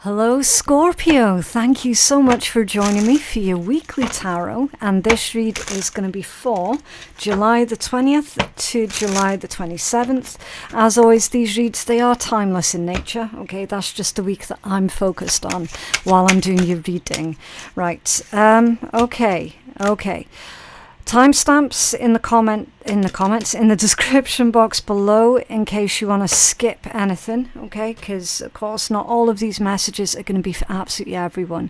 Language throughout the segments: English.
Hello Scorpio, thank you so much for joining me for your weekly tarot, and this read is going to be for July the 20th to July the 27th. As always, these reads, they are timeless in nature, okay? That's just the week that I'm focused on while I'm doing your reading. Right, okay. Timestamps in the description box below in case you want to skip anything, okay? Because of course not all of these messages are going to be for absolutely everyone.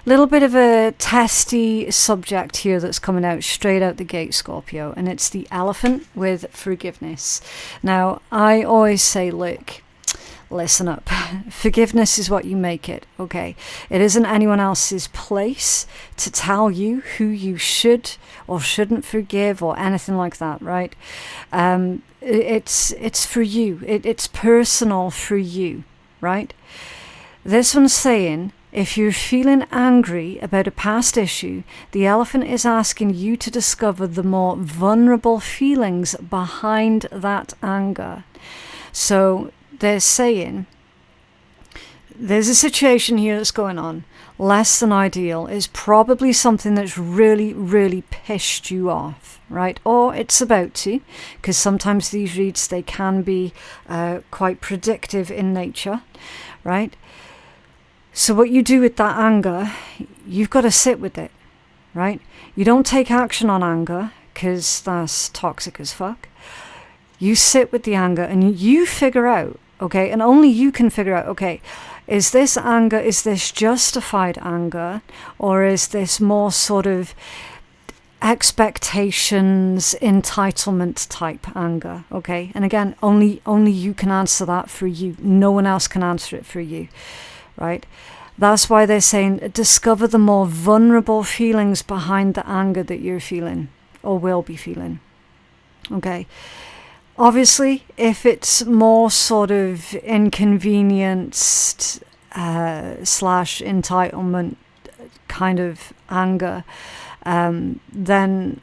Little bit of a testy subject here that's coming out straight out the gate, Scorpio, and it's the elephant with forgiveness. Now, I always say, look, listen up. Forgiveness is what you make it, okay? It isn't anyone else's place to tell you who you should or shouldn't forgive or anything like that, right? It's for you. It's personal for you, right? This one's saying, if you're feeling angry about a past issue, the elephant is asking you to discover the more vulnerable feelings behind that anger. So they're saying there's a situation here that's going on, less than ideal, is probably something that's really, really pissed you off, right? Or it's about to, because sometimes these reads, they can be quite predictive in nature, right? So what you do with that anger, you've got to sit with it, right? You don't take action on anger, because that's toxic as fuck. You sit with the anger and you figure out, okay, and only you can figure out, okay, is this anger, is this justified anger, or is this more sort of expectations, entitlement type anger, okay? And again, only you can answer that for you. No one else can answer it for you, right? That's why they're saying discover the more vulnerable feelings behind the anger that you're feeling or will be feeling, okay? Obviously, if it's more sort of inconvenienced / entitlement kind of anger, then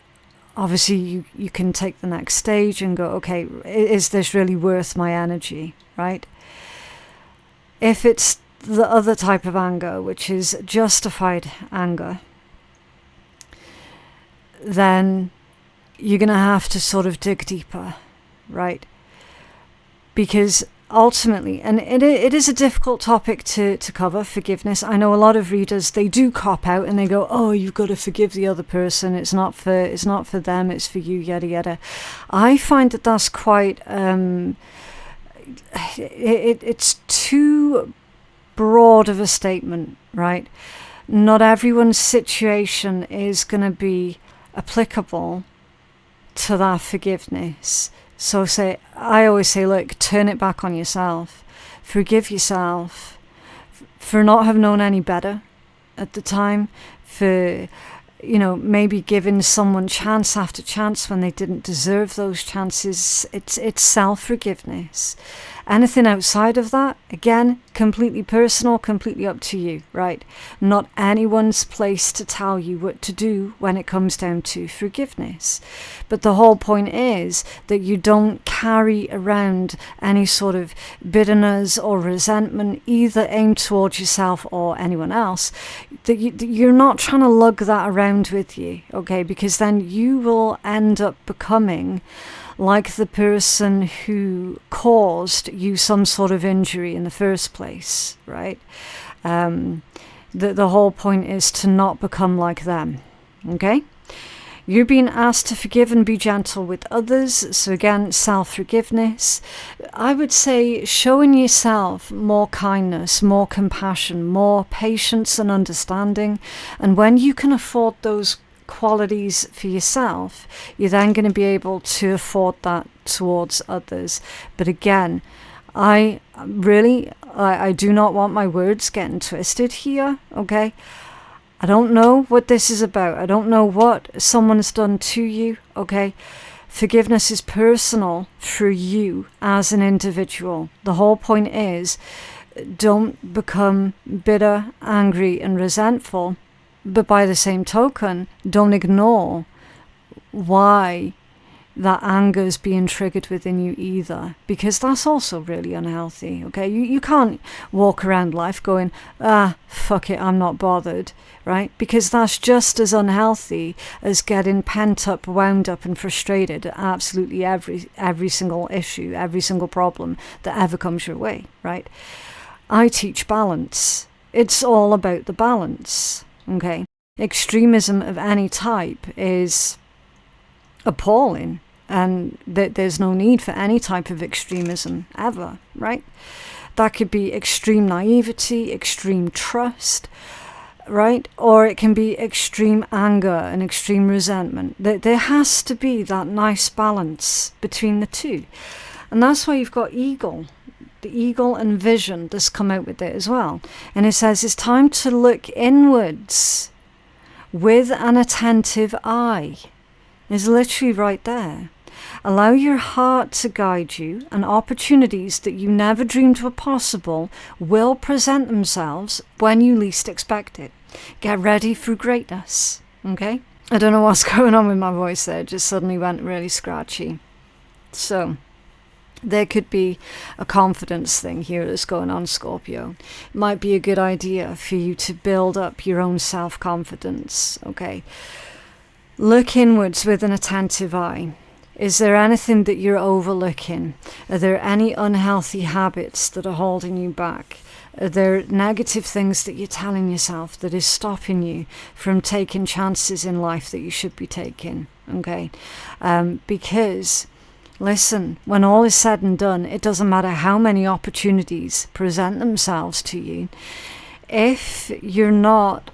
obviously you can take the next stage and go, okay, is this really worth my energy, right? If it's the other type of anger, which is justified anger, then you're going to have to sort of dig deeper, right? Because ultimately, and it is a difficult topic to cover, forgiveness. I know a lot of readers, they do cop out and they go, oh, you've got to forgive the other person, it's not for them, it's for you, yada yada. I find that that's quite it's too broad of a statement, right? Not everyone's situation is going to be applicable to that forgiveness. So I always say, look, turn it back on yourself. Forgive yourself for not have known any better at the time, for, maybe giving someone chance after chance when they didn't deserve those chances. It's self-forgiveness. Anything outside of that, again, completely personal, completely up to you, right? Not anyone's place to tell you what to do when it comes down to forgiveness. But the whole point is that you don't carry around any sort of bitterness or resentment, either aimed towards yourself or anyone else. That you're not trying to lug that around with you, okay? Because then you will end up becoming like the person who caused you some sort of injury in the first place, right? The whole point is to not become like them, okay? You're being asked to forgive and be gentle with others. So again, self-forgiveness. I would say showing yourself more kindness, more compassion, more patience and understanding. And when you can afford those qualities for yourself, you're then going to be able to afford that towards others. But again, I do not want my words getting twisted here, okay? I don't know what this is about. I don't know what someone's done to you, okay? Forgiveness is personal for you as an individual. The whole point is, don't become bitter, angry, and resentful. But by the same token, don't ignore why that anger is being triggered within you either, because that's also really unhealthy. Okay, you can't walk around life going, fuck it, I'm not bothered, right? Because that's just as unhealthy as getting pent up, wound up and frustrated at absolutely every single issue, every single problem that ever comes your way, right? I teach balance. It's all about the balance. Okay, extremism of any type is appalling, and there's no need for any type of extremism ever, right? That could be extreme naivety, extreme trust, right? Or it can be extreme anger and extreme resentment. There has to be that nice balance between the two. And that's why you've got eagle. The eagle and vision that's come out with it as well. And it says it's time to look inwards with an attentive eye. It's literally right there. Allow your heart to guide you, and opportunities that you never dreamed were possible will present themselves when you least expect it. Get ready for greatness, okay? I don't know what's going on with my voice there. It just suddenly went really scratchy. So, there could be a confidence thing here that's going on, Scorpio. It might be a good idea for you to build up your own self-confidence, okay? Look inwards with an attentive eye. Is there anything that you're overlooking? Are there any unhealthy habits that are holding you back? Are there negative things that you're telling yourself that is stopping you from taking chances in life that you should be taking? Okay? Because, listen, when all is said and done, it doesn't matter how many opportunities present themselves to you. If you're not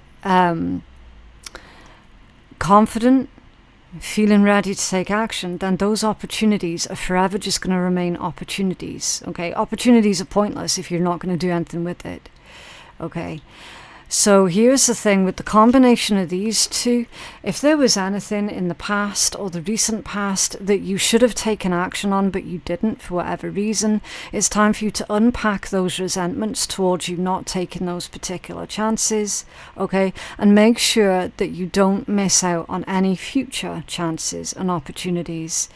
confident, feeling ready to take action, then those opportunities are forever just going to remain opportunities. Okay, opportunities are pointless if you're not going to do anything with it. Okay, so here's the thing with the combination of these two. If there was anything in the past or the recent past that you should have taken action on but you didn't for whatever reason, it's time for you to unpack those resentments towards you not taking those particular chances, okay? And make sure that you don't miss out on any future chances and opportunities,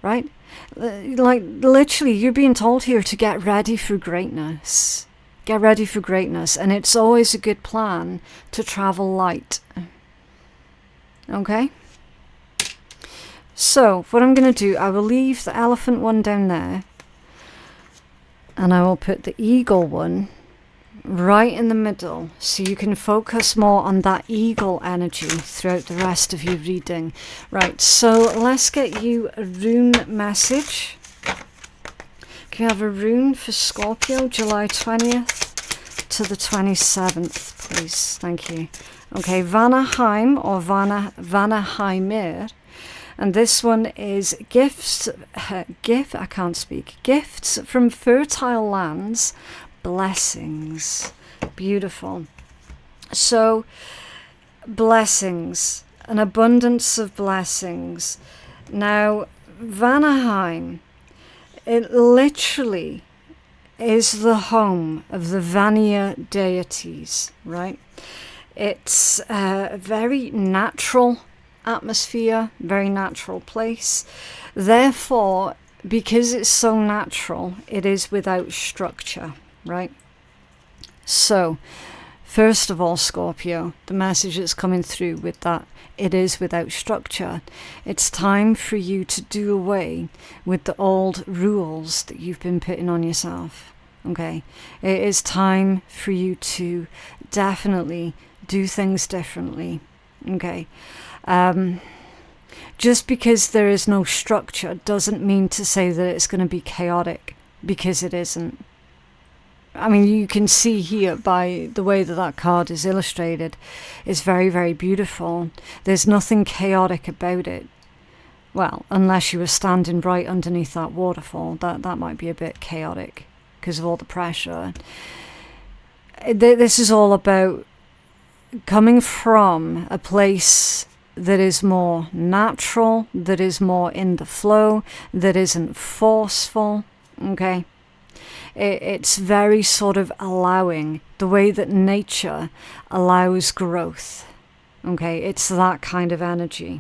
right? Like literally you're being told here to get ready for greatness. Get ready for greatness, and it's always a good plan to travel light. Okay? So, what I'm going to do, I will leave the elephant one down there, and I will put the eagle one right in the middle, so you can focus more on that eagle energy throughout the rest of your reading. Right, so let's get you a rune message. Can we have a rune for Scorpio, July 20th to the 27th, please? Thank you. Okay, Vanaheim or Vanaheimir. And this one is gifts from fertile lands, blessings. Beautiful. So, blessings, an abundance of blessings. Now, Vanaheim, it literally is the home of the Vanir deities, right? It's a very natural atmosphere, very natural place. Therefore, because it's so natural, it is without structure, right? So, first of all, Scorpio, the message that's coming through with that, it is without structure. It's time for you to do away with the old rules that you've been putting on yourself, okay? It is time for you to definitely do things differently, okay? Just because there is no structure doesn't mean to say that it's going to be chaotic, because it isn't. I mean, you can see here by the way that that card is illustrated, it's very, very beautiful. There's nothing chaotic about it. Well, unless you were standing right underneath that waterfall, that might be a bit chaotic because of all the pressure. This is all about coming from a place that is more natural, that is more in the flow, that isn't forceful, okay? It's very sort of allowing, the way that nature allows growth, okay? It's that kind of energy.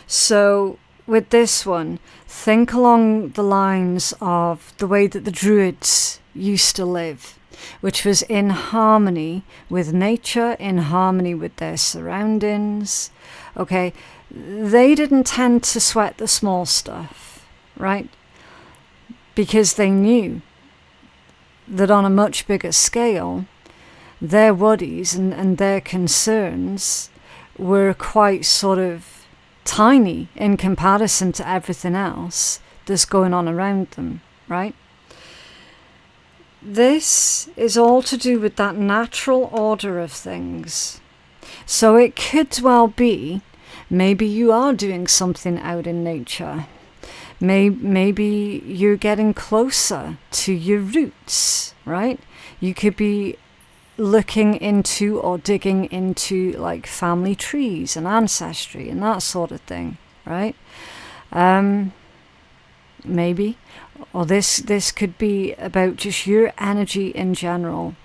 So with this one, think along the lines of the way that the Druids used to live, which was in harmony with nature, in harmony with their surroundings. Okay, they didn't tend to sweat the small stuff, right? Because they knew that on a much bigger scale, their worries and their concerns were quite sort of tiny in comparison to everything else that's going on around them, right? This is all to do with that natural order of things. So it could well be, maybe you are doing something out in nature. Maybe you're getting closer to your roots, right? You could be looking into or digging into like family trees and ancestry and that sort of thing, right? Maybe. Or this could be about just your energy in general,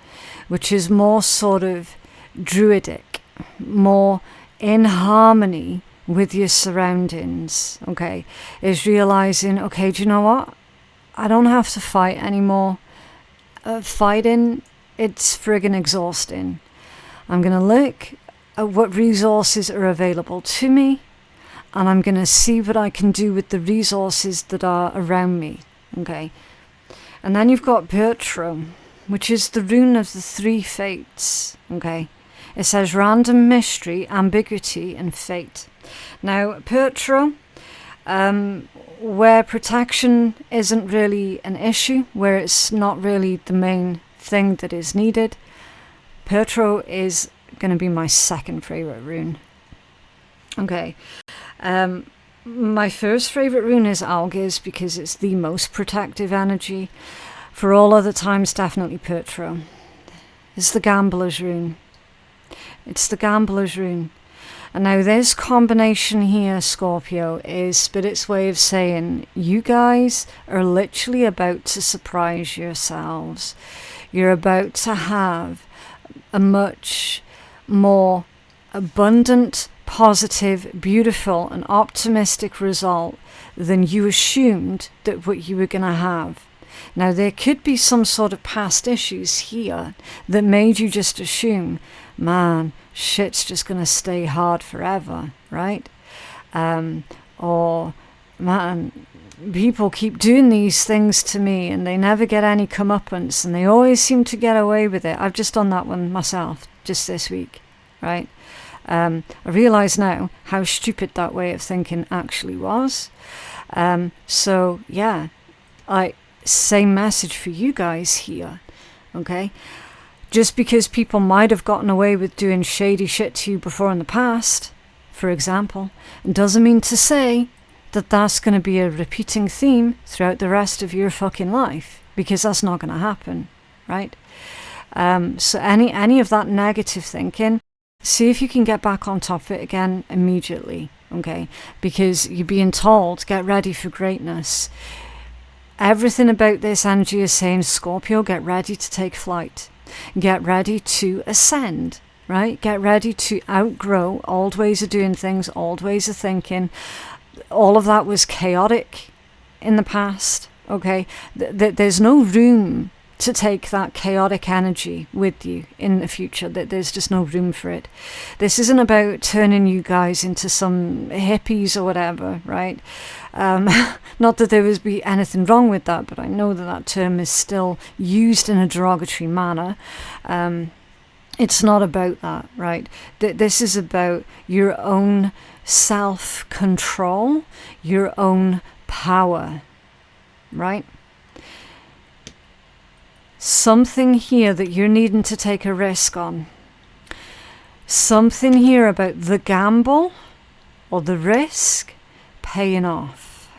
which is more sort of druidic, more in harmony with your surroundings, okay? Is realizing, okay, do you know what? I don't have to fight anymore. Fighting, it's friggin' exhausting. I'm going to look at what resources are available to me, and I'm going to see what I can do with the resources that are around me, okay? And then you've got Bertram, which is the rune of the three fates, okay? It says random, mystery, ambiguity, and fate. Now, Bertram, where protection isn't really an issue, where it's not really the main thing that is needed, Bertram is going to be my second favorite rune. Okay. My first favorite rune is Algiz because it's the most protective energy. For all other times, definitely Bertram. It's the gambler's rune. It's the gambler's rune. And now this combination here, Scorpio, is Spirit's way of saying you guys are literally about to surprise yourselves. You're about to have a much more abundant, positive, beautiful, and optimistic result than you assumed that what you were going to have. Now, there could be some sort of past issues here that made you just assume, man, shit's just going to stay hard forever, right? Or, man, people keep doing these things to me and they never get any comeuppance and they always seem to get away with it. I've just done that one myself just this week, right? I realise now how stupid that way of thinking actually was. So, yeah, same message for you guys here, okay? Just because people might have gotten away with doing shady shit to you before in the past, for example, doesn't mean to say that that's going to be a repeating theme throughout the rest of your fucking life, because that's not going to happen, right? So any of that negative thinking, see if you can get back on top of it again immediately, okay? Because you're being told, get ready for greatness. Everything about this energy is saying, Scorpio, get ready to take flight. Get ready to ascend, right? Get ready to outgrow old ways of doing things, old ways of thinking. All of that was chaotic in the past, okay? There's no room to take that chaotic energy with you in the future. There's just no room for it. This isn't about turning you guys into some hippies or whatever, right? Not that there would be anything wrong with that, but I know that term is still used in a derogatory manner. It's not about that, right? This is about your own self-control, your own power, right? Something here that you're needing to take a risk on. Something here about the gamble or the risk paying off.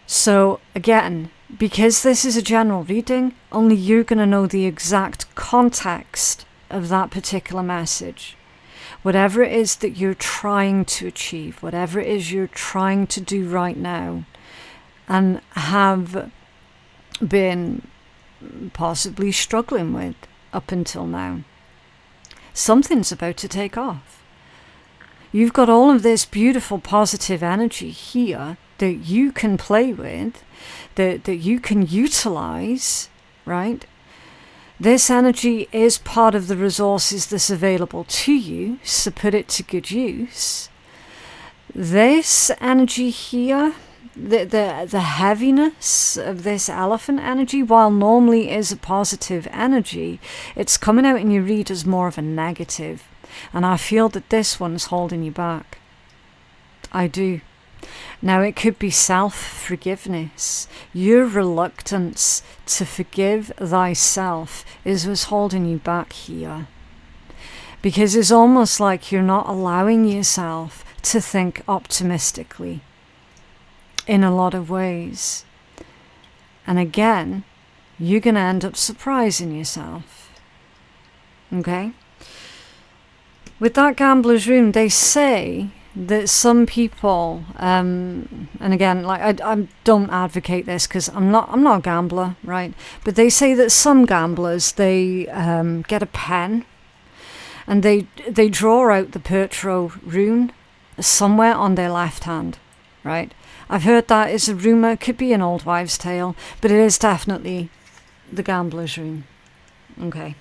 So again, because this is a general reading, only you're going to know the exact context of that particular message. Whatever it is that you're trying to achieve, whatever it is you're trying to do right now, and have been possibly struggling with up until now, something's about to take off. You've got all of this beautiful positive energy here that you can play with, that you can utilize, right? This energy is part of the resources that's available to you, so put it to good use. This energy here, the heaviness of this elephant energy, while normally is a positive energy, it's coming out in your read as more of a negative. And I feel that this one's holding you back. I do. Now, it could be self-forgiveness. Your reluctance to forgive thyself is what's holding you back here. Because it's almost like you're not allowing yourself to think optimistically in a lot of ways. And again, you're going to end up surprising yourself. Okay? With that gambler's rune, they say that some people, and again, like I don't advocate this because I'm not a gambler, right? But they say that some gamblers, they get a pen and they draw out the Pertro rune somewhere on their left hand, right? I've heard that is a rumour. It could be an old wives' tale, but it is definitely the gambler's rune. Okay.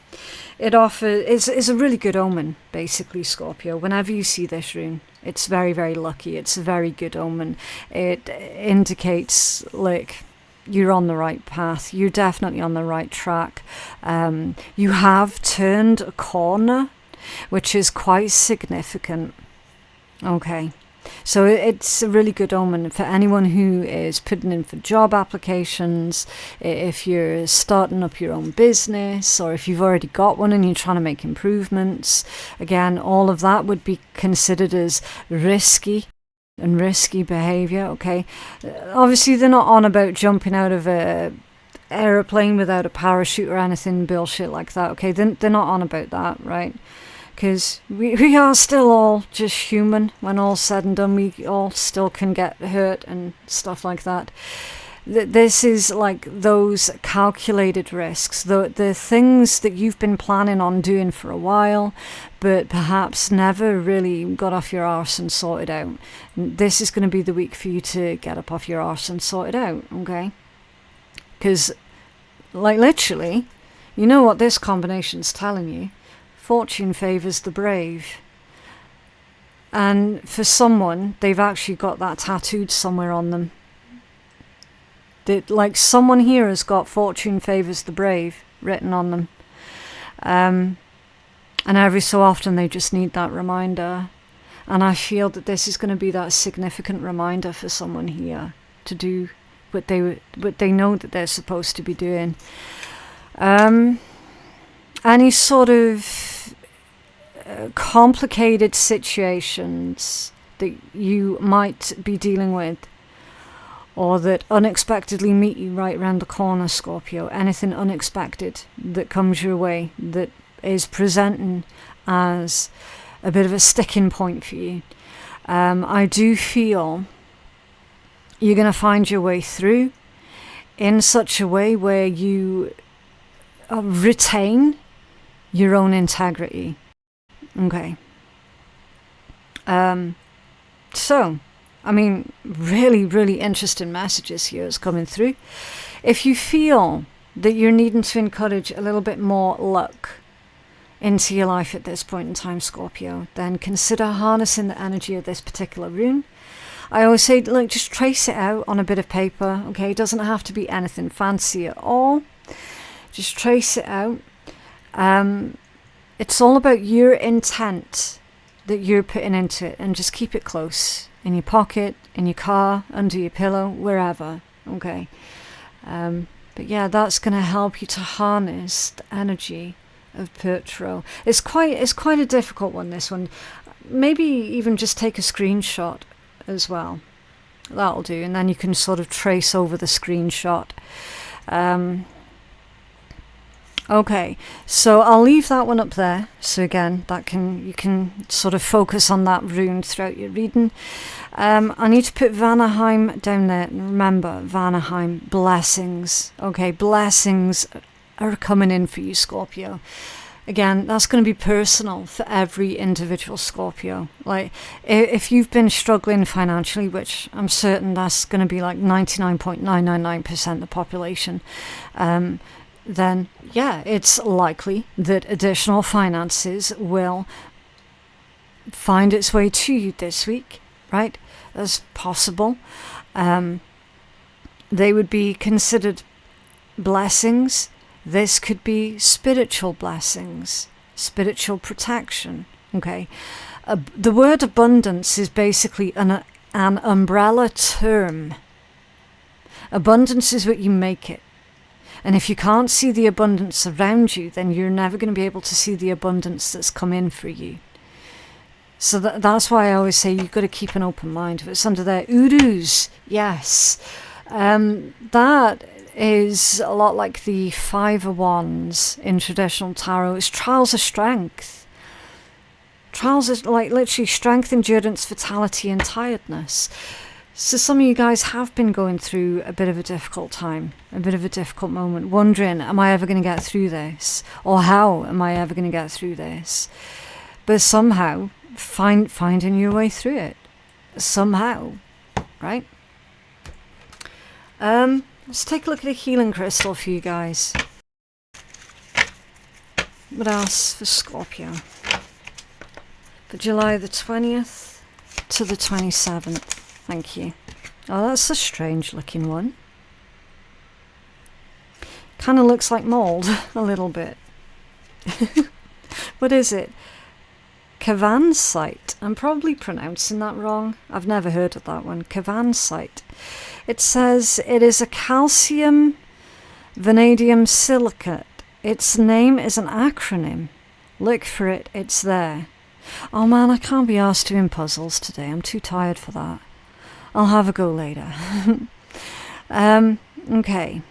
It is a really good omen, basically, Scorpio. Whenever you see this rune, it's very, very lucky. It's a very good omen. It indicates, like, you're on the right path. You're definitely on the right track. You have turned a corner, which is quite significant. Okay. So it's a really good omen for anyone who is putting in for job applications, if you're starting up your own business, or if you've already got one and you're trying to make improvements. Again, all of that would be considered as risky behavior, okay? Obviously, they're not on about jumping out of a aeroplane without a parachute or anything bullshit like that, okay? They're not on about that, right? Because we are still all just human. When all's said and done, we all still can get hurt and stuff like that. This is like those calculated risks, the things that you've been planning on doing for a while, but perhaps never really got off your arse and sorted out. This is going to be the week for you to get up off your arse and sort it out, okay? Because, like, literally, you know what this combination's telling you. Fortune favours the brave. And for someone, they've actually got that tattooed somewhere on them. Like, someone here has got fortune favours the brave written on them. And every so often they just need that reminder. And I feel that this is going to be that significant reminder for someone here to do what they know that they're supposed to be doing. Any sort of complicated situations that you might be dealing with, or that unexpectedly meet you right around the corner, Scorpio, anything unexpected that comes your way that is presenting as a bit of a sticking point for you, I do feel you're going to find your way through in such a way where you retain your own integrity. Okay. So, I mean, really, really interesting messages here is coming through. If you feel that you're needing to encourage a little bit more luck into your life at this point in time, Scorpio, then consider harnessing the energy of this particular rune. I always say, look, just trace it out on a bit of paper, okay? It doesn't have to be anything fancy at all. Just trace it out. It's all about your intent that you're putting into it, and just keep it close in your pocket, in your car, under your pillow, wherever. Okay. But yeah, that's going to help you to harness the energy of Pertro. It's quite a difficult one, this one. Maybe even just take a screenshot as well. That'll do, and then you can sort of trace over the screenshot. Okay, so I'll leave that one up there. So again, you can sort of focus on that rune throughout your reading. I need to put Vanaheim down there. And remember, Vanaheim, blessings. Okay, blessings are coming in for you, Scorpio. again, that's going to be personal for every individual Scorpio. Like, if you've been struggling financially, which I'm certain that's going to be like 99.999% of the population, then yeah, it's likely that additional finances will find its way to you this week, right? That's possible. They would be considered blessings. This could be spiritual blessings, spiritual protection, okay? The word abundance is basically an umbrella term. Abundance is what you make it. And if you can't see the abundance around you, then you're never going to be able to see the abundance that's come in for you. So that's why I always say you've got to keep an open mind. If it's under there, urus, yes. That is a lot like the Five of Wands in traditional tarot. It's trials of strength. Trials is like literally strength, endurance, vitality, and tiredness. So some of you guys have been going through a bit of a difficult time, a bit of a difficult moment, wondering, am I ever going to get through this? Or how am I ever going to get through this? But somehow, finding your way through it. Somehow, right? Let's take a look at a healing crystal for you guys. What else for Scorpio? For July the 20th to the 27th. Thank you. Oh, that's a strange looking one. Kind of looks like mold a little bit. What is it? Kavansite. I'm probably pronouncing that wrong. I've never heard of that one. Kavansite. It says it is a calcium vanadium silicate. Its name is an acronym. Look for it. It's there. Oh man, I can't be asked doing puzzles today. I'm too tired for that. I'll have a go later. Okay.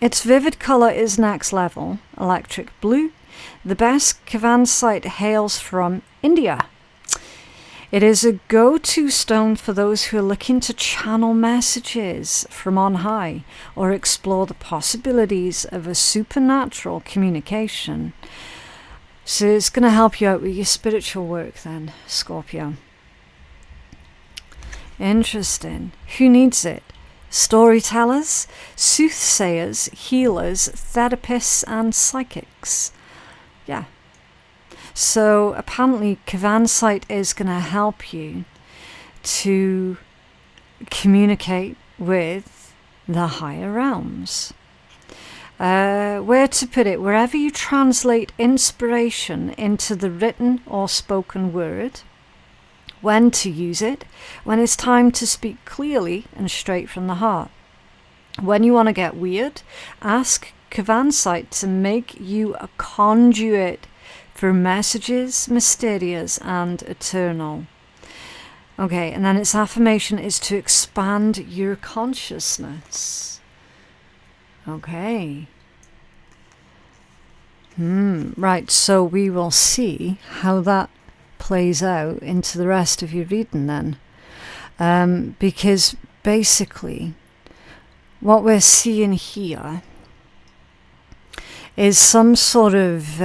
Its vivid colour is next level, electric blue. The best Kavansite hails from India. It is a go-to stone for those who are looking to channel messages from on high or explore the possibilities of a supernatural communication. So it's going to help you out with your spiritual work then, Scorpio. Interesting. Who needs it? Storytellers, soothsayers, healers, therapists, and psychics. Yeah. So apparently Kavansite is going to help you to communicate with the higher realms. Where to put it? Wherever you translate inspiration into the written or spoken word. When to use it, when it's time to speak clearly and straight from the heart. When you want to get weird, ask Kavansite to make you a conduit for messages, mysterious and eternal. Okay, and then its affirmation is to expand your consciousness. Okay. Right, so we will see how that plays out into the rest of your reading then, because basically what we're seeing here is some sort of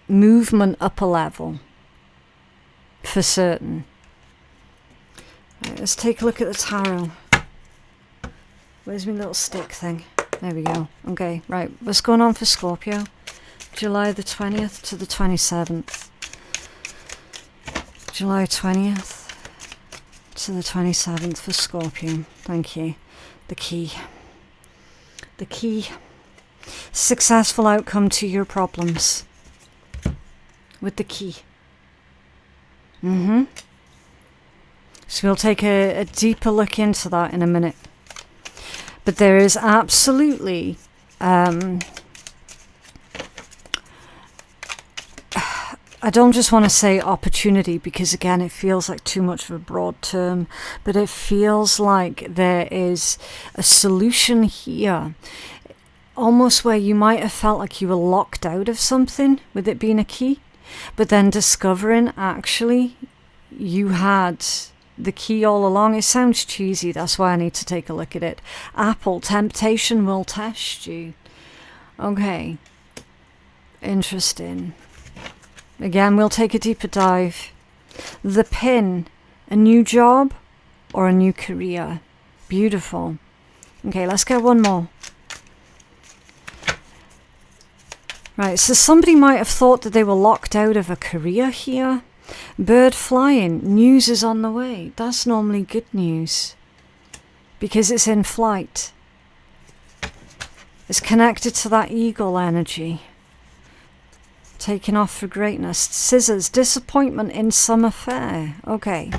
movement up a level for certain. Right, let's take a look at the tarot. Where's my little stick thing? There we go. Okay, right, what's going on for Scorpio? July the 20th to the 27th. July 20th to the 27th for Scorpio. Thank you. The key. The key. Successful outcome to your problems. With the key. So we'll take a deeper look into that in a minute. But there is absolutely... I don't just want to say opportunity because again it feels like too much of a broad term, but it feels like there is a solution here, almost where you might have felt like you were locked out of something with it being a key, but then discovering actually you had the key all along. It sounds cheesy, that's why I need to take a look at it. Apple, temptation will test you. Okay. Interesting. Again, we'll take a deeper dive. The pin, a new job or a new career. Beautiful. Okay, let's get one more. Right, so somebody might have thought that they were locked out of a career here. Bird flying, news is on the way. That's normally good news because it's in flight. It's connected to that eagle energy. Taking off for greatness. Scissors, disappointment in some affair. Okay,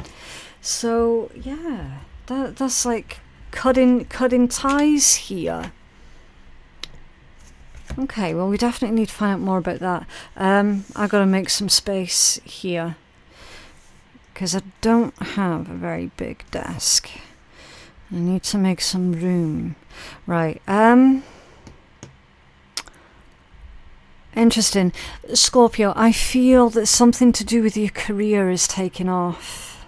so yeah, that's like cutting ties here. Okay, well, we definitely need to find out more about that. I've got to make some space here because I don't have a very big desk. I need to make some room. Right. Interesting. Scorpio, I feel that something to do with your career is taking off.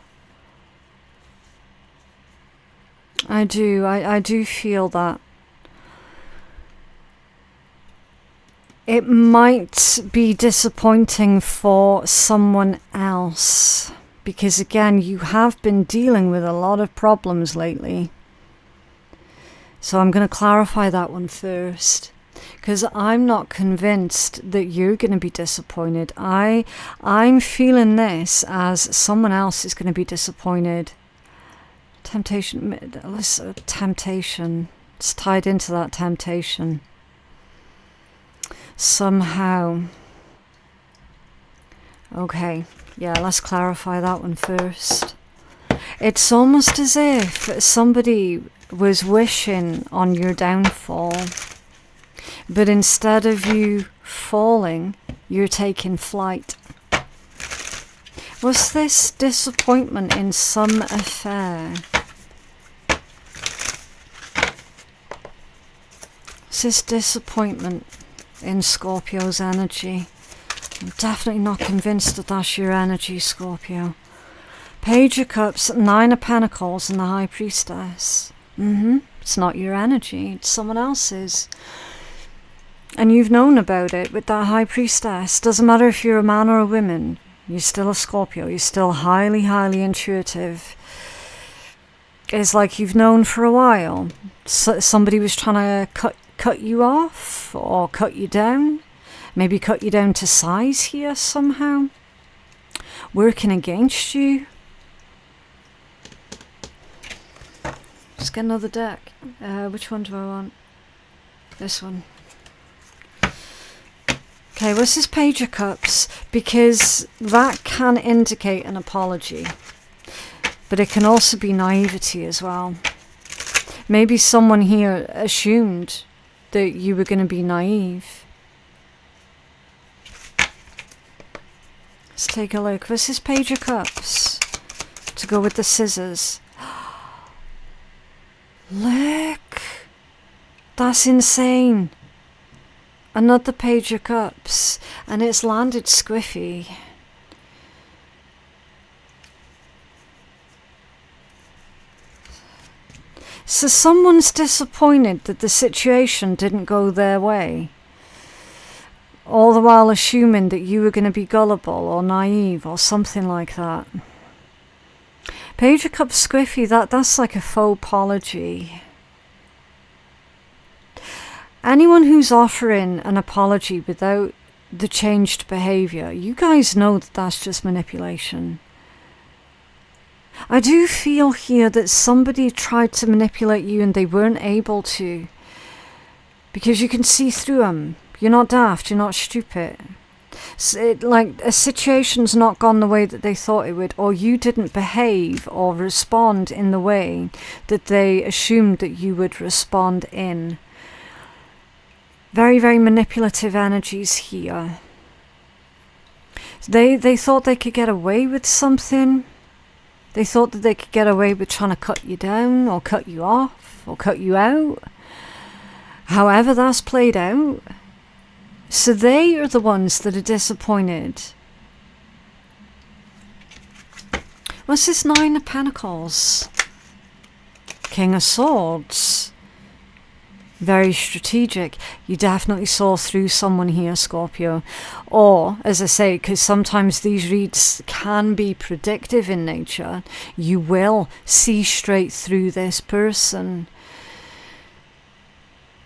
I do. I do feel that. It might be disappointing for someone else because, again, you have been dealing with a lot of problems lately. So I'm going to clarify that one first because I'm not convinced that you're going to be disappointed. I'm feeling this as someone else is going to be disappointed. Temptation. It's tied into that temptation. Somehow. Okay, yeah, let's clarify that one first. It's almost as if somebody was wishing on your downfall, but instead of you falling, you're taking flight. Was this disappointment in some affair? Was this disappointment in Scorpio's energy? I'm definitely not convinced that that's your energy, Scorpio. Page of Cups, Nine of Pentacles, and the High Priestess. It's not your energy, it's someone else's. And you've known about it with that High Priestess. Doesn't matter if you're a man or a woman, you're still a Scorpio. You're still highly, highly intuitive. It's like you've known for a while. Somebody was trying to cut you off or cut you down. Maybe cut you down to size here somehow. Working against you. Let's get another deck. Which one do I want? This one. Okay, what's this Page of Cups? Because that can indicate an apology. But it can also be naivety as well. Maybe someone here assumed that you were going to be naive. Let's take a look. What's this Page of Cups? To go with the scissors. Look! That's insane. Another Page of Cups. And it's landed squiffy. So someone's disappointed that the situation didn't go their way. All the while assuming that you were going to be gullible or naive or something like that. Page of Cups squiffy, that's like a faux apology. Anyone who's offering an apology without the changed behaviour, you guys know that that's just manipulation. I do feel here that somebody tried to manipulate you and they weren't able to. Because you can see through them. You're not daft, you're not stupid. Like a situation's not gone the way that they thought it would, or you didn't behave or respond in the way that they assumed that you would respond in. Very, very manipulative energies here. They thought they could get away with something. They thought that they could get away with trying to cut you down or cut you off or cut you out. However that's played out. So they are the ones that are disappointed. What's this Nine of Pentacles? King of Swords. Very strategic. You definitely saw through someone here, Scorpio. Or, as I say, because sometimes these reads can be predictive in nature, you will see straight through this person.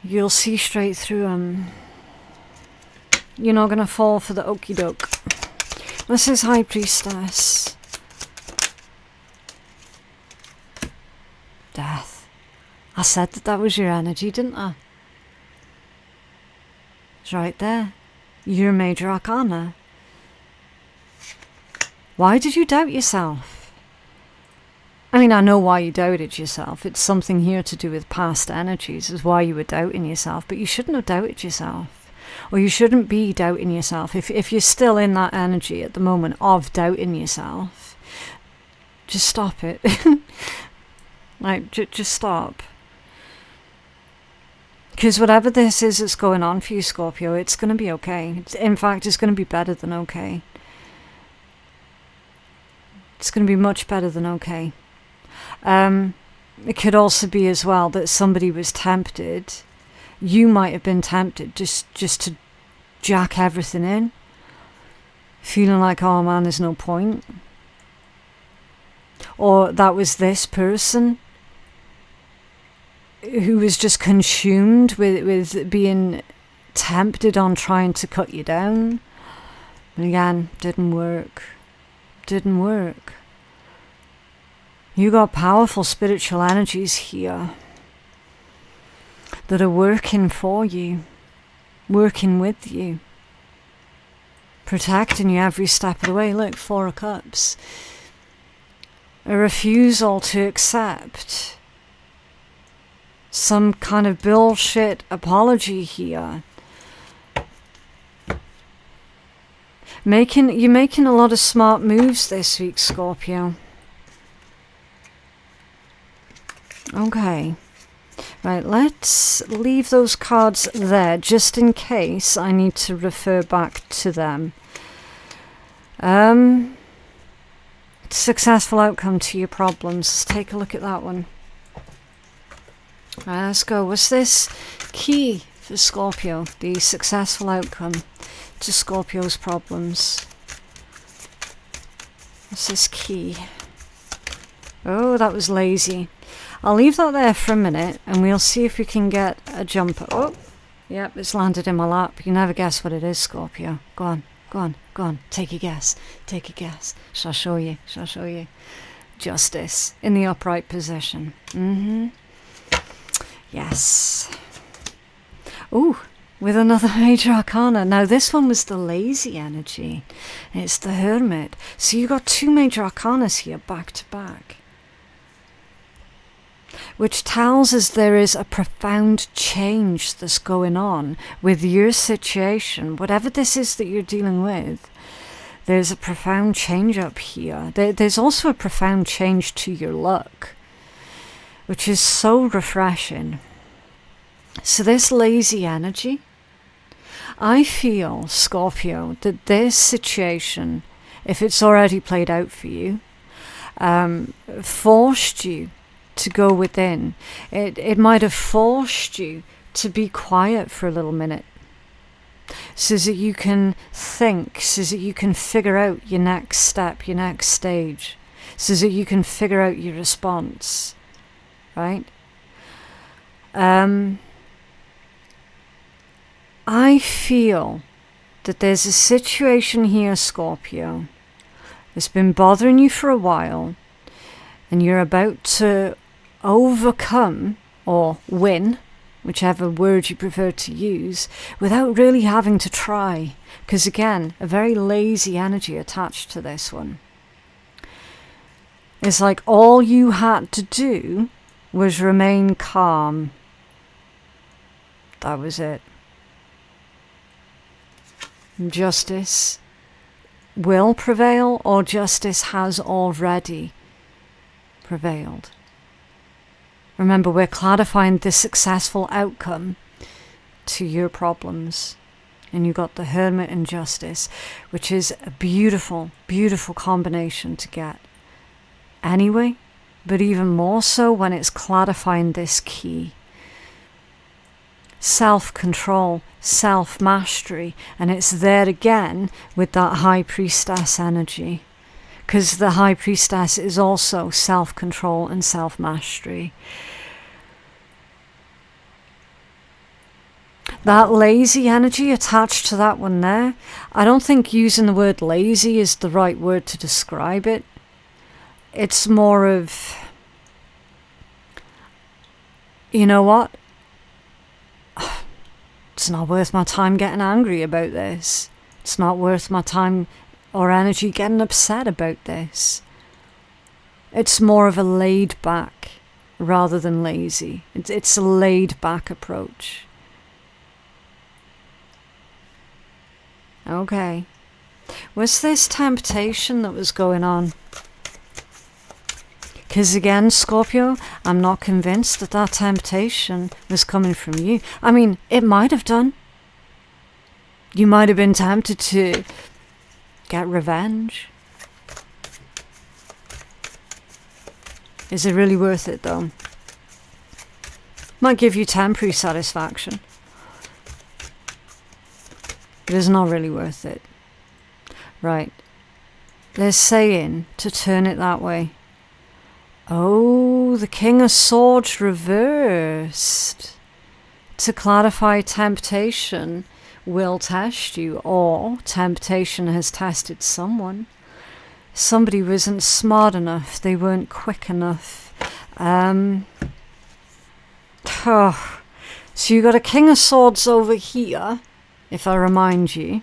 You'll see straight through them. You're not going to fall for the okie doke. This is High Priestess. Death. I said that was your energy, didn't I? It's right there. Your major arcana. Why did you doubt yourself? I mean, I know why you doubted yourself. It's something here to do with past energies, is why you were doubting yourself. But you shouldn't have doubted yourself. Or you shouldn't be doubting yourself. If you're still in that energy at the moment of doubting yourself, just stop it. Like, just stop. Because whatever this is that's going on for you, Scorpio, it's going to be okay. In fact, it's going to be better than okay. It's going to be much better than okay. It could also be as well that somebody was tempted. You might have been tempted just to jack everything in. Feeling like, oh man, there's no point. Or that was this person who was just consumed with being tempted on trying to cut you down. And again, didn't work. Didn't work. You got powerful spiritual energies here that are working for you, working with you, protecting you every step of the way. Look, 4 of Cups. A refusal to accept some kind of bullshit apology here. You're making a lot of smart moves this week, Scorpio. Okay. Right, let's leave those cards there just in case I need to refer back to them. Successful outcome to your problems. Let's take a look at that one. Right, let's go. What's this key for Scorpio? The successful outcome to Scorpio's problems. What's this key? Oh, that was lazy. I'll leave that there for a minute and we'll see if we can get a jumper. Oh, yep, it's landed in my lap. You never guess what it is, Scorpio. Go on, go on, go on. Take a guess. Take a guess. Shall I show you? Shall I show you? Justice in the upright position. Yes. Ooh, with another major arcana. Now this one was the lazy energy. It's the Hermit. So you got 2 major arcanas here back to back. Which tells us there is a profound change that's going on with your situation. Whatever this is that you're dealing with, there's a profound change up here. There's also a profound change to your luck, which is so refreshing. So this lazy energy, I feel, Scorpio, that this situation, if it's already played out for you, forced you to go within. It might have forced you to be quiet for a little minute, so that you can think, so that you can figure out your next step, your next stage, so that you can figure out your response, right? I feel that there's a situation here, Scorpio, that's been bothering you for a while, and you're about to overcome or win, whichever word you prefer to use, without really having to try. Because again, a very lazy energy attached to this one. It's like all you had to do was remain calm. That was it. Justice will prevail, or justice has already prevailed. Remember, we're clarifying the successful outcome to your problems. And you got the Hermit and Justice, which is a beautiful, beautiful combination to get. Anyway, but even more so when it's clarifying this key. self-control, self-mastery, and it's there again with that High Priestess energy, because the High Priestess is also self-control and self-mastery. That lazy energy attached to that one there, I don't think using the word lazy is the right word to describe it. It's more of, you know what? It's not worth my time getting angry about this. It's not worth my time or energy getting upset about this. It's more of a laid back rather than lazy. It's a laid back approach. Okay. Was this temptation that was going on? Because again, Scorpio, I'm not convinced that that temptation was coming from you. I mean, it might have done. You might have been tempted to get revenge. Is it really worth it though? Might give you temporary satisfaction. But it's not really worth it. Right. They're saying to turn it that way. Oh, the King of Swords reversed. To clarify, temptation will test you, or temptation has tested someone. Somebody wasn't smart enough. They weren't quick enough. So you got a King of Swords over here, if I remind you,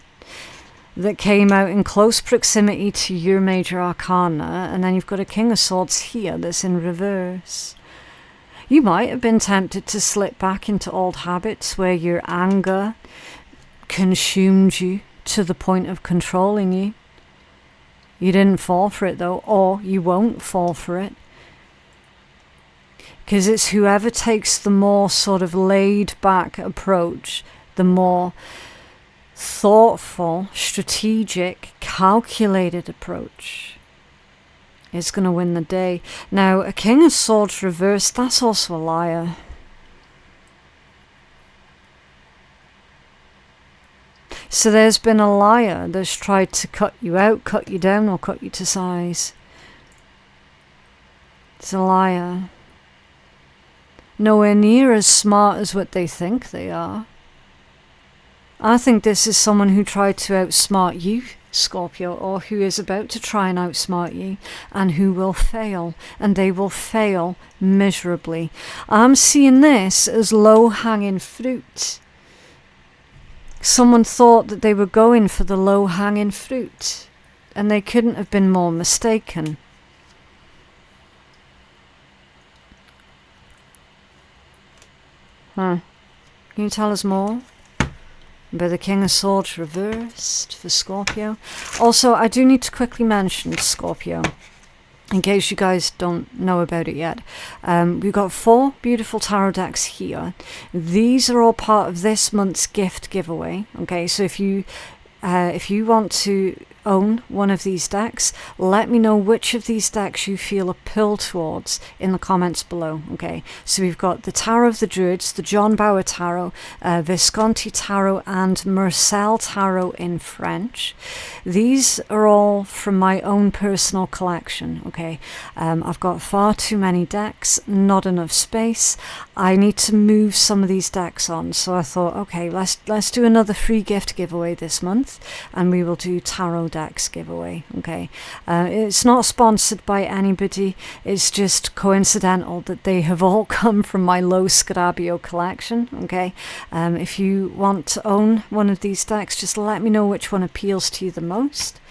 that came out in close proximity to your major arcana, and then you've got a King of Swords here that's in reverse. You might have been tempted to slip back into old habits where your anger consumed you to the point of controlling you. You didn't fall for it though, or you won't fall for it. Because it's whoever takes the more sort of laid back approach, the more thoughtful, strategic, calculated approach is going to win the day. Now, a King of Swords reversed, that's also a liar. So there's been a liar that's tried to cut you out, cut you down, or cut you to size. It's a liar. Nowhere near as smart as what they think they are. I think this is someone who tried to outsmart you, Scorpio, or who is about to try and outsmart you, and who will fail, and they will fail miserably. I'm seeing this as low-hanging fruit. Someone thought that they were going for the low-hanging fruit, and they couldn't have been more mistaken. Can you tell us more? By the King of Swords reversed for Scorpio. Also, I do need to quickly mention Scorpio, in case you guys don't know about it yet. We've got 4 beautiful tarot decks here. These are all part of this month's gift giveaway. Okay, so if you want to own one of these decks, let me know which of these decks you feel a pull towards in the comments below. Okay, so we've got the Tarot of the Druids, the John Bauer Tarot, Visconti Tarot, and Marcel Tarot in French. These are all from my own personal collection. Okay, I've got far too many decks, not enough space. I need to move some of these decks on, so I thought, okay, let's do another free gift giveaway this month, and we will do tarot decks giveaway. Okay, it's not sponsored by anybody, it's just coincidental that they have all come from my Lo Scarabeo collection. Okay, if you want to own one of these decks, just let me know which one appeals to you the most,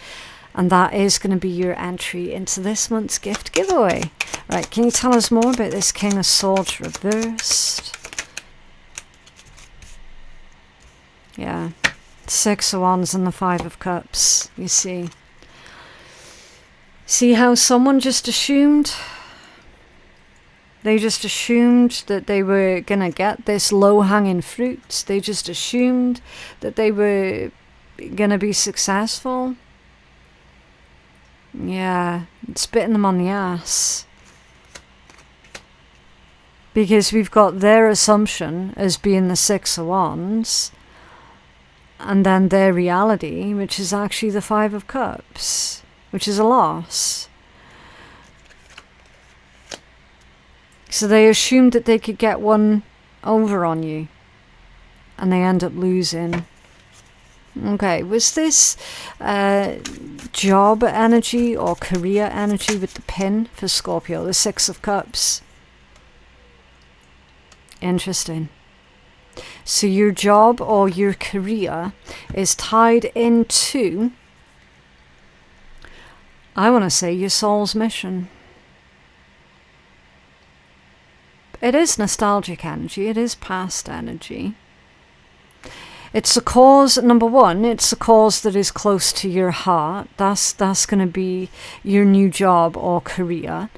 and that is going to be your entry into this month's gift giveaway. Right, can you tell us more about this King of Swords reversed? Yeah, 6 of Wands and the 5 of Cups, you see. See how someone just assumed? They just assumed that they were going to get this low-hanging fruit. They just assumed that they were going to be successful. Yeah, it's bitten them on the ass. because we've got their assumption as being the Six of Wands, and then their reality, which is actually the Five of Cups, which is a loss. So they assumed that they could get one over on you, and they end up losing. Okay, was this job energy or career energy with the pin for Scorpio, the Six of Cups? Interesting. So your job or your career is tied into, I want to say, your soul's mission. It is nostalgic energy. It is past energy. It's a cause, number one, it's a cause that is close to your heart. That's going to be your new job or career.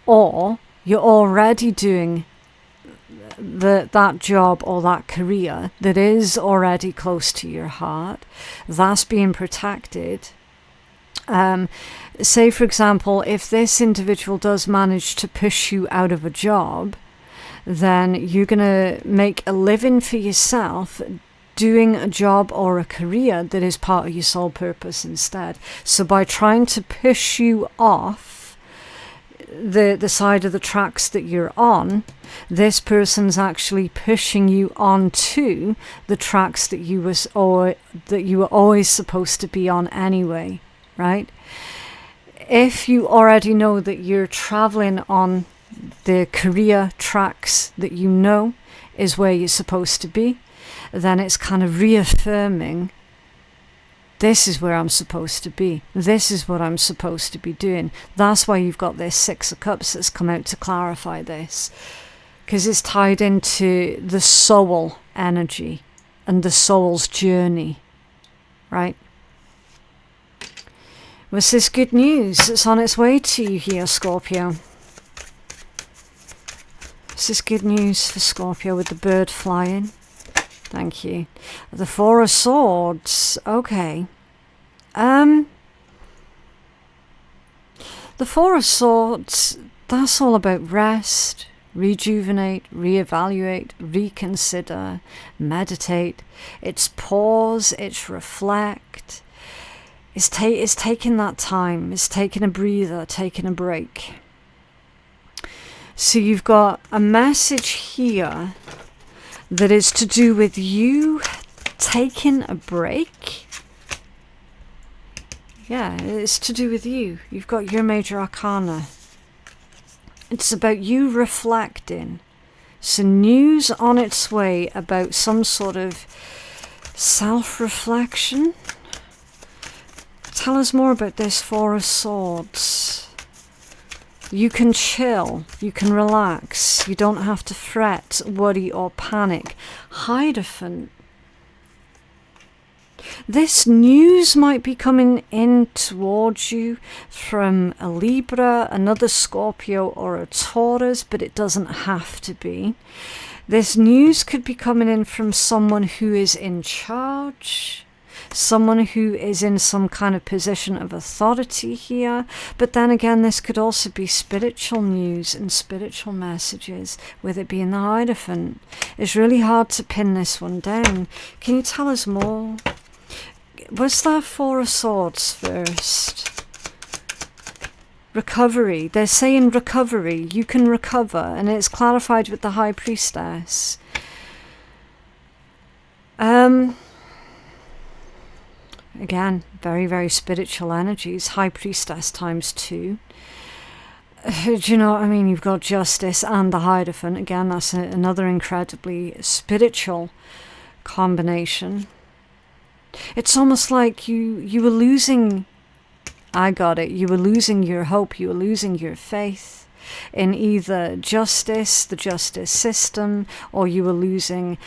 Or you're already doing that job or that career that is already close to your heart. That's being protected. Say, for example, if this individual does manage to push you out of a job, then you're going to make a living for yourself doing a job or a career that is part of your soul purpose instead. So by trying to push you off the side of the tracks that you're on, this person's actually pushing you onto the tracks that you were always supposed to be on anyway, right? If you already know that you're traveling on the career tracks that you know is where you're supposed to be, then it's kind of reaffirming, this is where I'm supposed to be. This is what I'm supposed to be doing. That's why you've got this Six of Cups that's come out to clarify this, because it's tied into the soul energy and the soul's journey, right? Was this good news? It's on its way to you here, Scorpio. This is good news for Scorpio with the bird flying. Thank you. The Four of Swords. Okay. The Four of Swords, that's all about rest, rejuvenate, reevaluate, reconsider, meditate. It's pause, it's reflect. It's taking that time. It's taking a breather, taking a break. So you've got a message here that is to do with you taking a break. Yeah, it's to do with you. You've got your major arcana. It's about you reflecting. So news on its way about some sort of self-reflection. Tell us more about this Four of Swords. You can chill, you can relax, you don't have to fret, worry or panic. Hierophant. This news might be coming in towards you from a Libra, another Scorpio or a Taurus, but it doesn't have to be. This news could be coming in from someone who is in charge, someone who is in some kind of position of authority here. But then again, this could also be spiritual news and spiritual messages, with it being the Hierophant. It's really hard to pin this one down. Can you tell us more? Was that Four of Swords first? Recovery. They're saying recovery. You can recover, and it's clarified with the High Priestess. Again, very, very spiritual energies. High Priestess times 2. Do you know what I mean? You've got Justice and the Hierophant. Again, that's another incredibly spiritual combination. It's almost like you were losing... I got it. You were losing your hope. You were losing your faith in either justice, the justice system, or you were losing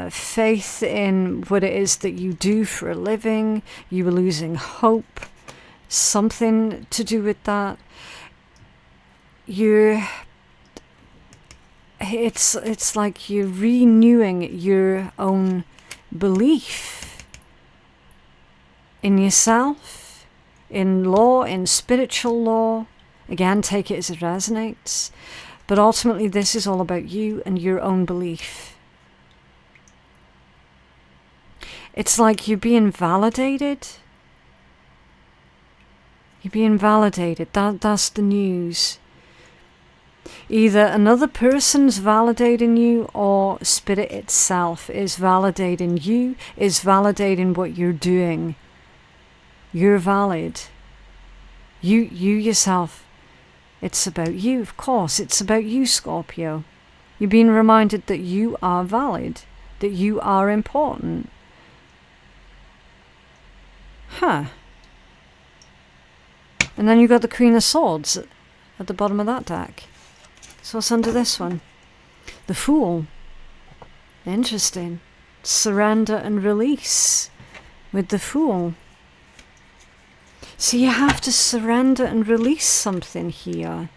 faith in what it is that you do for a living. You were losing hope. Something to do with that. It's like you're renewing your own belief in yourself, in law, in spiritual law. Again, take it as it resonates. But ultimately, this is all about you and your own belief. It's like you're being validated. You're being validated. That's the news. Either another person's validating you, or spirit itself is validating you, is validating what you're doing. You're valid. You yourself. It's about you, of course. It's about you, Scorpio. You're being reminded that you are valid, that you are important. Huh. And then you got the Queen of Swords at the bottom of that deck. So what's under this one? The Fool. Interesting. Surrender and release with the Fool. So you have to surrender and release something here.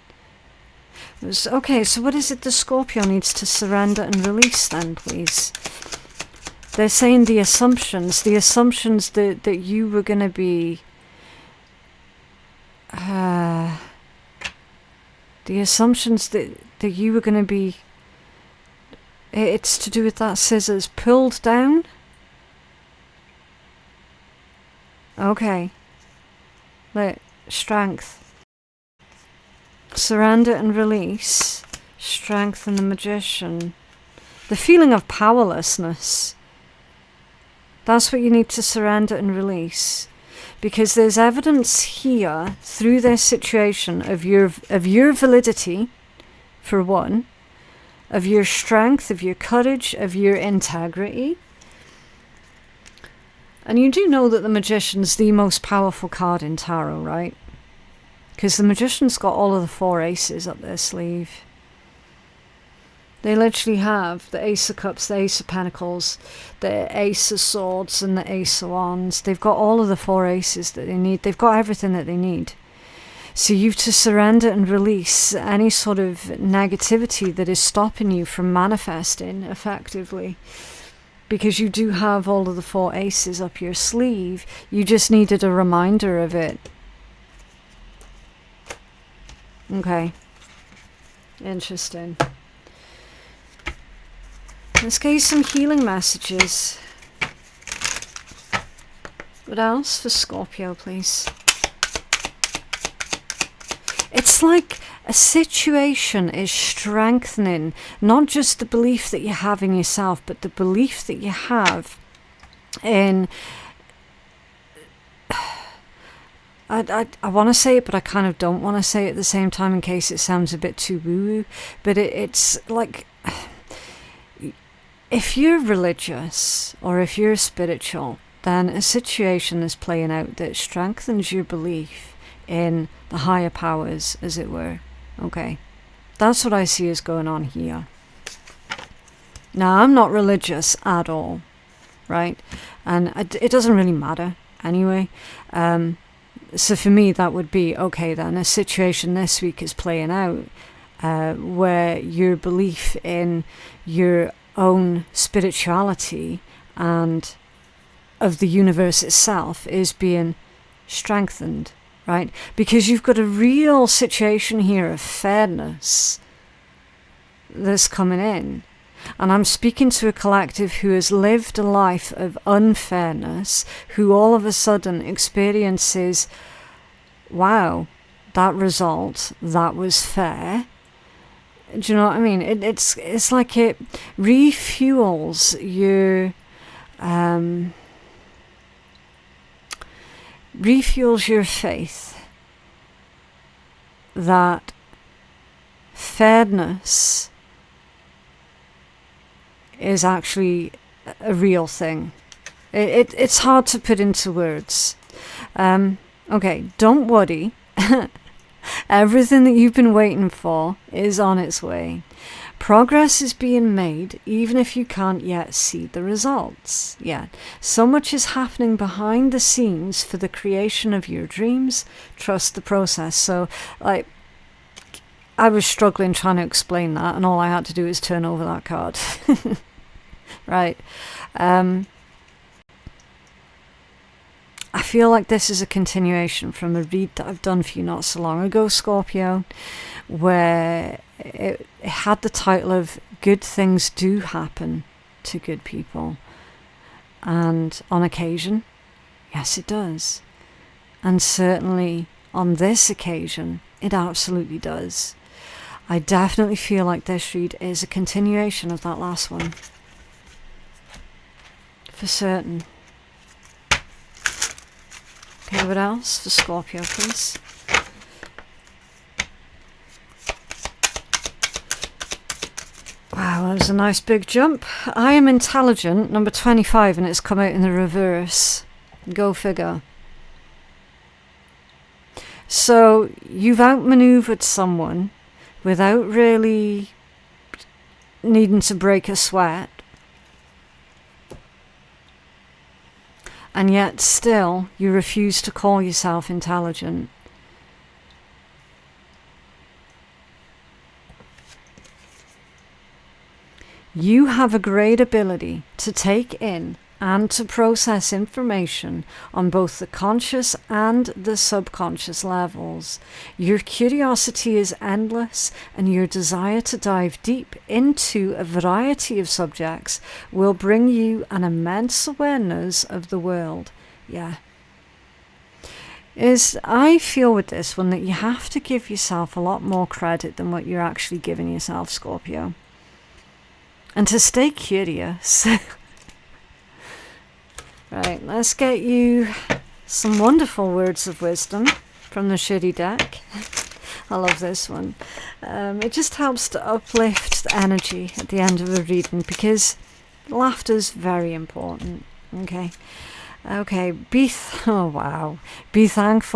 Okay, so what is it the Scorpio needs to surrender and release then, please? They're saying the assumptions that you were going to be... the assumptions that you were going to be... It's to do with that scissors. Pulled down? Okay. Strength. Surrender and release. Strength and the Magician. The feeling of powerlessness. That's what you need to surrender and release. Because there's evidence here, through this situation, of your validity, for one, of your strength, of your courage, of your integrity. And you do know that the Magician's the most powerful card in Tarot, right? Because the Magician's got all of the 4 aces up their sleeve. They literally have the Ace of Cups, the Ace of Pentacles, the Ace of Swords, and the Ace of Wands. They've got all of the 4 aces that they need. They've got everything that they need. So you've to surrender and release any sort of negativity that is stopping you from manifesting effectively. Because you do have all of the 4 aces up your sleeve. You just needed a reminder of it. Okay. Interesting. Let's get you some healing messages. What else for Scorpio, please? It's like a situation is strengthening not just the belief that you have in yourself, but the belief that you have in... I want to say it, but I kind of don't want to say it at the same time in case it sounds a bit too woo-woo. But it's like... If you're religious or if you're spiritual, then a situation is playing out that strengthens your belief in the higher powers, as it were. Okay, that's what I see is going on here. Now, I'm not religious at all, right? And it doesn't really matter anyway. So for me, that would be, okay, then a situation this week is playing out where your belief in your own spirituality and of the universe itself is being strengthened, right? Because you've got a real situation here of fairness that's coming in. And I'm speaking to a collective who has lived a life of unfairness, who all of a sudden experiences, wow, that result, that was fair. Do you know what I mean? It's like it refuels your faith that fairness is actually a real thing. It's hard to put into words. Okay, don't worry. Everything that you've been waiting for is on its way. Progress is being made, even if you can't yet see the results yet. So much is happening behind the scenes for the creation of your dreams. Trust the process. So, like, I was struggling trying to explain that, and all I had to do is turn over that card. Right. I feel like this is a continuation from a read that I've done for you not so long ago, Scorpio, where it had the title of Good Things Do Happen to Good People. And on occasion, yes, it does. And certainly on this occasion, it absolutely does. I definitely feel like this read is a continuation of that last one. For certain. Okay, what else for Scorpio, please? Wow, that was a nice big jump. I am intelligent, number 25, and it's come out in the reverse. Go figure. So you've outmaneuvered someone without really needing to break a sweat. And yet still you refuse to call yourself intelligent. You have a great ability to take in and to process information on both the conscious and the subconscious levels. Your curiosity is endless, and your desire to dive deep into a variety of subjects will bring you an immense awareness of the world. Yeah. I feel with this one that you have to give yourself a lot more credit than what you're actually giving yourself, Scorpio. And to stay curious. Right, let's get you some wonderful words of wisdom from the shitty deck. I love this one. It just helps to uplift the energy at the end of a reading, because laughter's very important. Okay. Okay, be thankful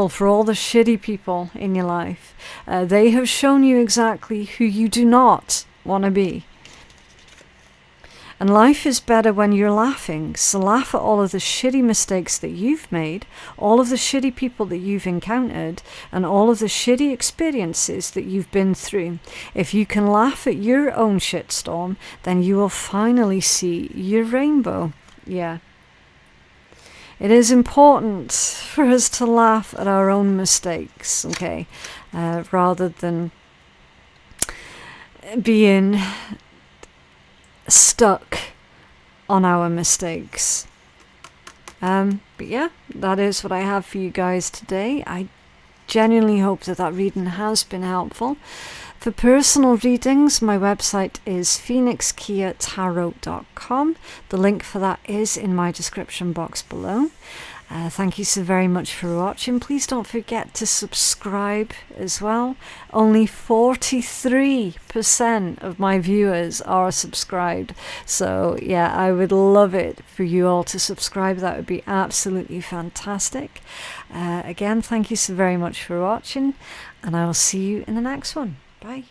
for all the shitty people in your life. They have shown you exactly who you do not want to be. And life is better when you're laughing, so laugh at all of the shitty mistakes that you've made, all of the shitty people that you've encountered, and all of the shitty experiences that you've been through. If you can laugh at your own shitstorm, then you will finally see your rainbow. Yeah. It is important for us to laugh at our own mistakes, okay, rather than being stuck on our mistakes. But yeah, that is what I have for you guys today. I genuinely hope that reading has been helpful. For personal readings, my website is phoenixkeiatarot.com. The link for that is in my description box below. Thank you so very much for watching. Please don't forget to subscribe as well. Only 43% of my viewers are subscribed. So yeah, I would love it for you all to subscribe. That would be absolutely fantastic. Again, thank you so very much for watching, and I will see you in the next one. Bye.